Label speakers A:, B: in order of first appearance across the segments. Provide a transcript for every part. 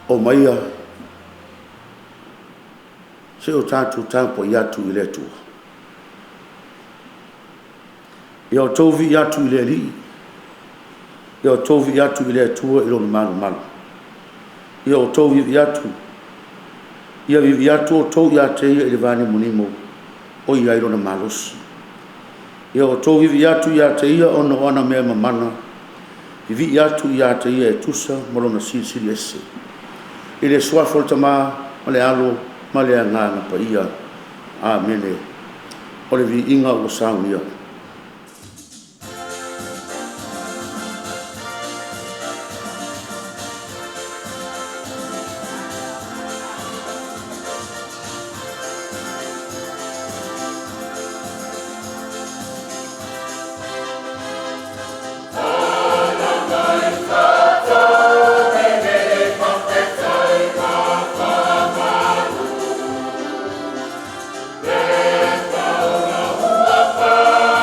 A: o maia se o tātou tāpo i atu i le tua. Ia o tauvi i atu i le li, ia o tauvi i atu i le tua i lo manu manu. Ia o tauvi i atu, ia vivi i atu o tau i ate ia i le vane munimo o i airo na malosi. Ia o tauvi i atu i ate ia o na ona mea mamana, vivi i atu i ate ia e tusa molona siri ese. I le suafo le tama, ma le alo, ma le anga na Paia. Amene. O le vi inga o Sauniga.
B: Bye.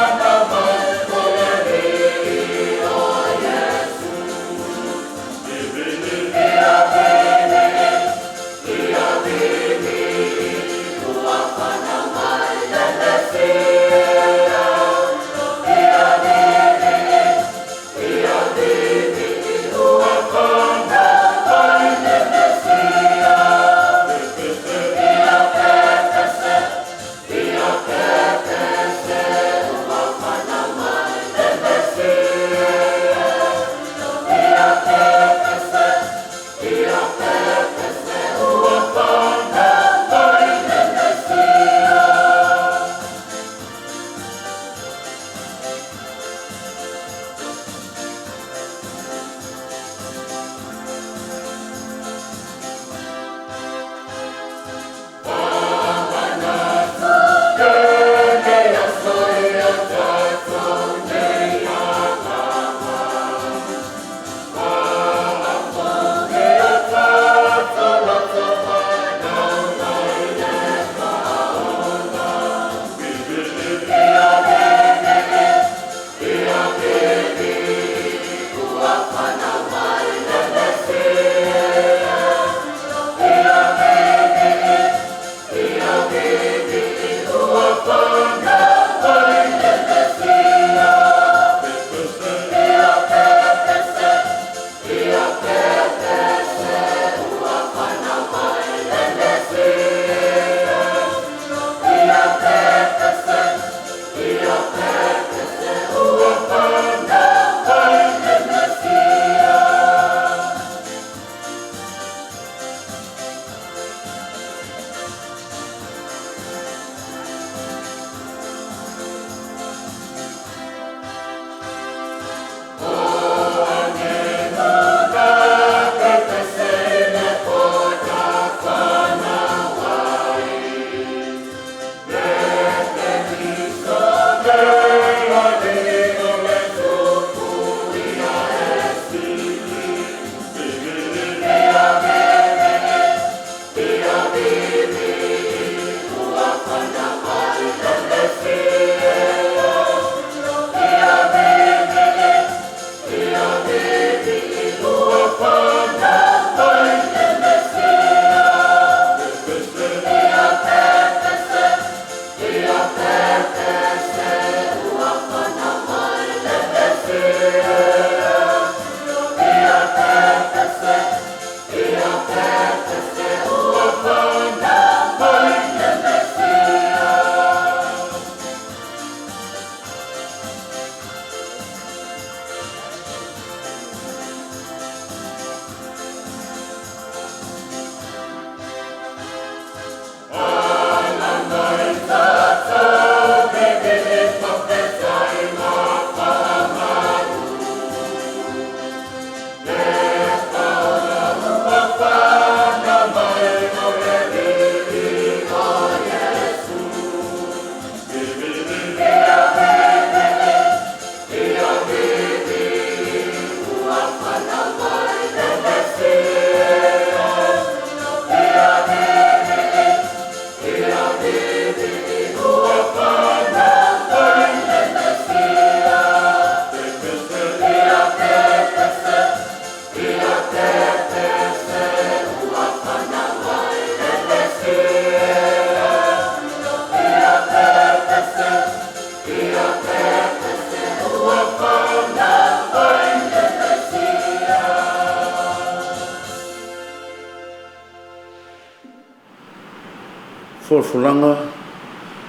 A: Folanga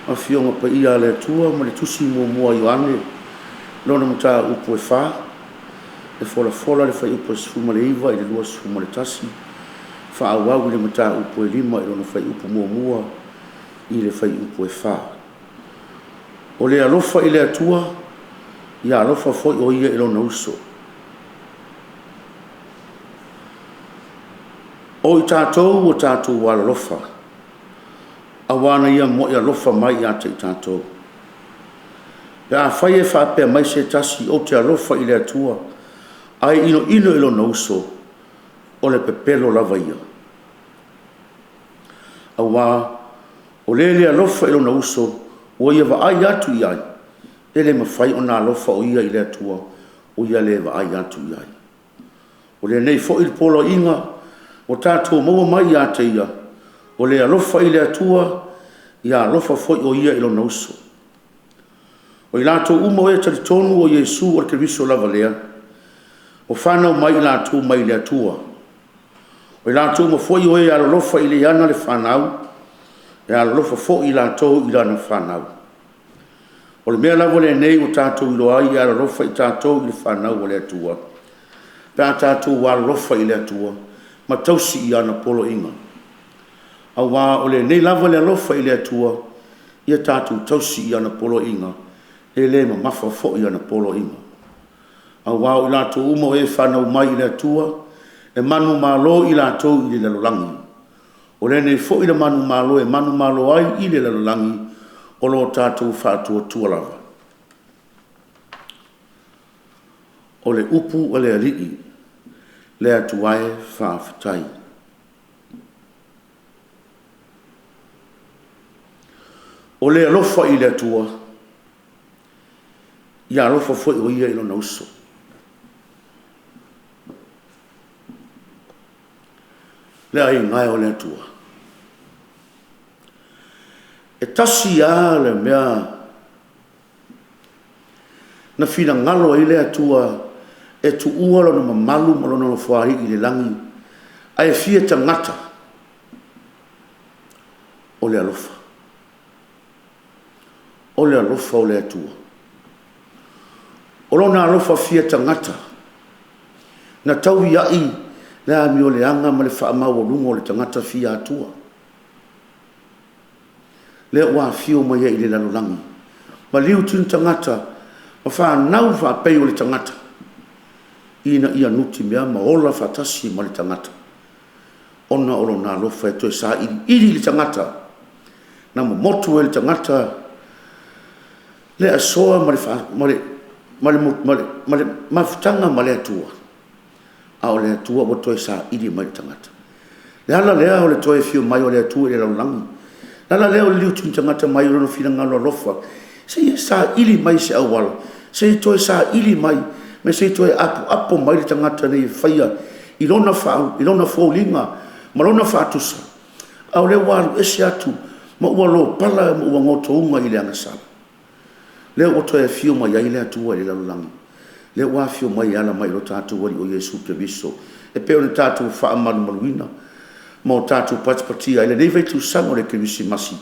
A: Afioga Paia le tua ma le tusi mua Ioane lona mata upu e wha e fola le whai upu e sifuma le iwa i le lua sifuma le tasi wha awau le mata upu e lima i lona whai upu mua i le whai upu e wha o le alofa i le atua ia alofa foi o ia i lona uso o i tātou o tātou wala lofa awana ia mo ia lofa mai ia te i tātou pe a whai e whapea mai se tasi o te alofa i le atua ai ino i lona uso o le pepelo lava ia awa o le alofa i lona uso o ia wa ai atu i ai ele mawhai o nā alofa o ia i le atua o ia le wa ai atu i ai o le nei fo i polo inga o tātou maua mai ia te ia o le alofa i le atua ia alofa foi o ia i lona uso o i lātou uma o e tari tonu o Iesu o le keviso lava lea o whanau mai i lātou mai le atua o i lātou ma foi o e alofa i le ana le whanau e alofa foi i lātou i lana whanau o le mea lava le nei o tātou i loa i alofa i tātou i le whanau o le atua pe a tātou o alofa i le atua ma tausi i ana polo inga awa o le nei lava le alofa i le atua ia tātou tausi i ana polo inga e le ma mafa fo i ana polo inga awa o lātou uma o e whanau mai i le atua e manu malo i lātou i le lalolangi o le nei fo i le manu malo e manu malo ai i le lalolangi o lo tātou whātua tua lava o le upu o le alii le atuae whaafitai o le alofa i le atua ia alofa foi o ia i lona uso le ai ngai o le atua e tasi a le mea na fina ngalo i le atua e tu ua lona mamalu ma lona whaari i le langi a e fia tangata o le alofa o le atua o lona alofa fia tangata na tau iai le ami o le anga ma le whaamau o lungo o le tangata fia atua le ua fio mai i le lalolangi ma liu tun tangata ma whanau whapei o le tangata ina ia nuti mea ma ola whatasi ma le tangata ona o lona alofa e toe sa iri le tangata na mo motu e le tangata le asoa ma le mafutanga ma le atua a o le atua o toe sa iri ma le tangata le ala lea o le toe fio mai o le atua e le laulangi le ala lea o le liu tun tangata mai o lono fina ngalo alofa se ia sa iri mai se awala se ia toe sa iri mai me se toe apo mai le tangata nei whaia i lona whaulinga ma lona whaatusa au le walu ese atu ma ua lo pala ma ua ngoto unga i le angasala le o toe fio mai ai le atua i le lalolangi le ua fio mai ala mai lo tātou wari o Iesu te viso e peo le tātou wha amanu maluina ma o tātou patipatia i le nei veitu sanga o le kemisi masi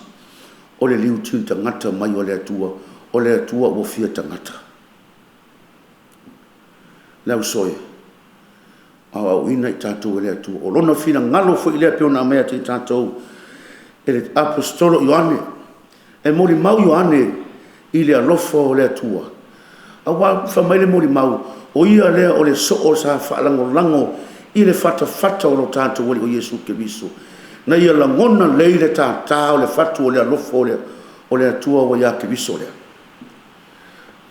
A: o le liu tun tangata mai o le atua o fia tangata lau soe au ina i tātou e le atua o lona fina ngalo fo i lea peo na mea te tātou e le apostolo Ioane e mori mau Ioane i le alofa o le atua awa whamai le mori mau o ia lea o le so o sa whaalango i le fata o lo tātou wali o Iesu ke viso na ia langona lei le tātā o le fatu o le alofa o le atua o ia ke viso lea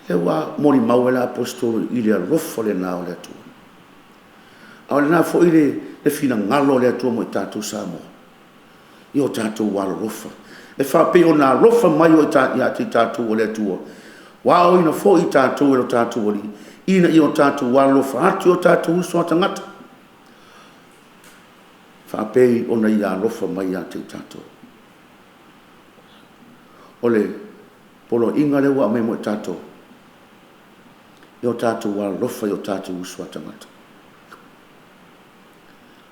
A: le wa mori mau e le apostolo i le alofa le nā o le atua a le nā fo i le fina ngalo le atua mo i tātou Samoa i o tātou wala lofa e whape o nā lofa mai o i te tātou o le atua wao ina fo i tātou e lo tātou wali ina i o tātou wala lofa ati o tātou uso a tangata whape o na i a lofa mai a te tātou o le polo inga le wa me mo i tātou i o tātou wala lofa i o tātou uso a tangata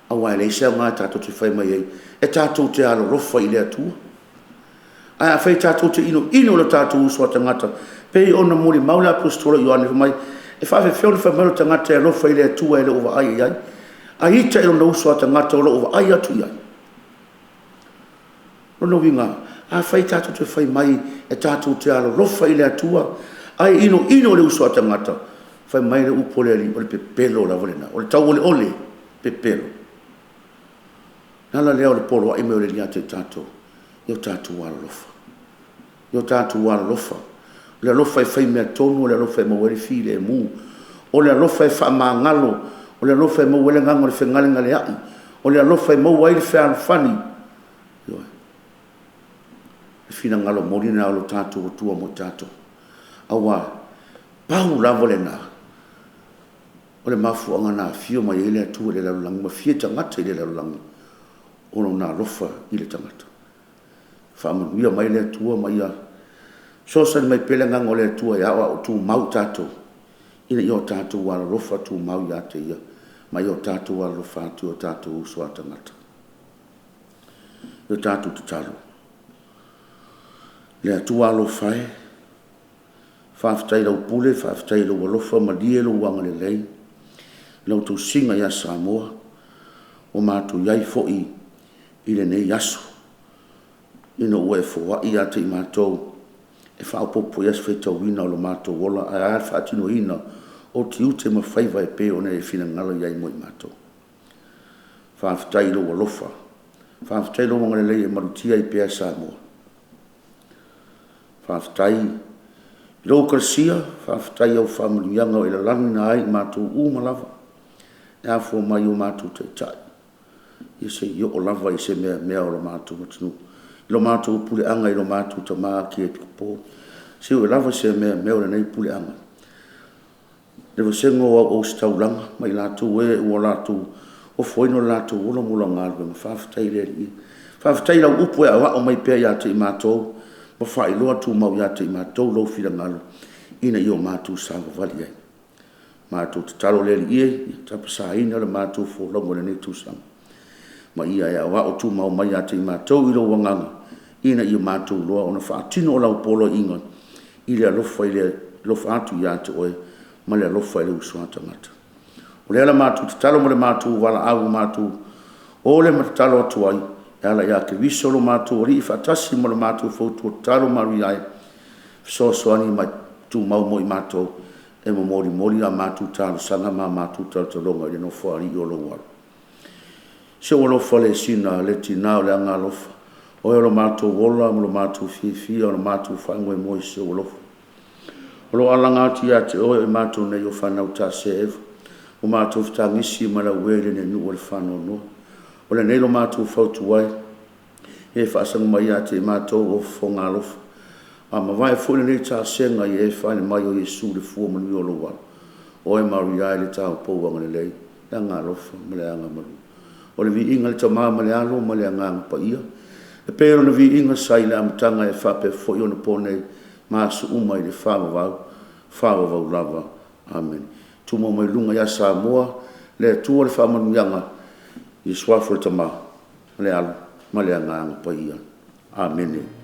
A: awa Aleisa ngā tātou te whai mai ei e tātou te alo rofa i le atua a fai tātou te ino le tātou usua tangata. Pei ona mori maula apostola Ioane mai, e whawhe whiona whai malu tangata e lofa i le atua e le ova ai ai. A ita e ona usua tangata o le ova ai atu iai. Rono winga, a whai tātou te whai mai e tātou te alo lofa i le atua, ai ino le usua tangata, whai mai le upole ali, o le pepelo la volena, o le tau ole, pepelo. Nala leo le polo ai meo le lia te tātou, io tātou wala lofa. Io tātou wala lofa. Le alofa e whai mea tonu, le alofa e mawere fi le mu, o le alofa e wha maangalo, o le alofa e mawere ngango le whengale ngale ai, o le alofa e mawere le whea alfani. E fina ngalo mori na alo tātou o tua mo tātou. Awa, pau lavo le nā. O le mafu anga nā fio mai ele atua le lalulangi, ma fie tangata i le lalulangi, ono nā lofa i le tangata. Whamanuia mai le atua mai a, sosan mai pele ngango le atua e awa o tū mau tātou. Ina i o tātou wala lofa tū mau i ate ia, mai o tātou wala lofa atu o tātou usua tangata. I o tātou te talo. Le atua alo whae, whaafitai lau pule, whaafitai lau alofa, malie lau wanga le lei, lau tau singa ia Samoa, o mātou iai fo'i i le nei aso. Ina ua e fōa i ate i mātou, e whaapopo i as whaitau ina o lo mātou wola, a ar whaatino ina o ti ute ma whaiva e pe o ne e whina ngala iai mo i mātou. Whaafitai lau alofa, whaafitai lau wanga le lei e marutia i pea Samoa. Whaafitai i lau Ekalesia, whaafitai au whaamurianga o ila langi na ai mātou umalawa, e a fō mai o mātou te tai. I se i o lava i se mea o lo mātou matinu. I lo mātou pule anga i lo mātou ta maa ki e piko. Se o lava se mea o le nei pule anga. Lewa sengo o stau langa, mai lātou e ua lātou o foino lātou ula mula ngālwe, ma whaafitai le i. Whaafitai lau upu e awa o mai pēr ia te i mātou, ma whai loa tū mau ia te i mātou lau whira ngalo, ina i o mātou sāwa vali ai. Mātou te talo le i e, tapa sāina le mātou fō longo le nei tūsanga. Ma ia e awa o tū mau mai ate i mātou i lo wanganga, ina i o mātou loa, ona whaatino o lau polo inga, i le alofa i le lofa atu i ate oe, ma le alofa i le usua tangata. O le ala mātou te talo mo le mātou wala au mātou, o le ma te talo atu ai, e ala ia ke viso lo mātou, ori i whaatasi mo le mātou fautu o talo maru i ai, soani mai tū mau mo i mātou, e mo mori a mātou talo sanga ma mātou talo talonga i le no whaari i o lo wala. Se o lofa le sina le tina o le anga lofa. O e lo mātou wola, o lo mātou fia, o lo mātou whaingoe moi se o lofa. O lo alanga ati ate o e mātou nei o whanau ta se evu. O mātou whtangisi ma la uele ne nu o le whanau noa. O le nei lo mātou whautu wai. E whaasang mai ate mātou o whonga lofa. A ma vai fune nei ta senga i e whaine mai o Jesu le fua manu o lo wala. O e maru iai le tau pou anga le lei. Le anga lofa, ma le anga maru. O le vi inga le tamā ma le alo ma le anganga Paia. E pēro na vi inga sai le amatanga e whape fo i ona pōne māsu uma i le whāwavau lava. Amen. Tuma mai lunga ia Samoa, le tua le whamanuianga i swafo le tamā ma le alo ma le anganga Paia. Amen.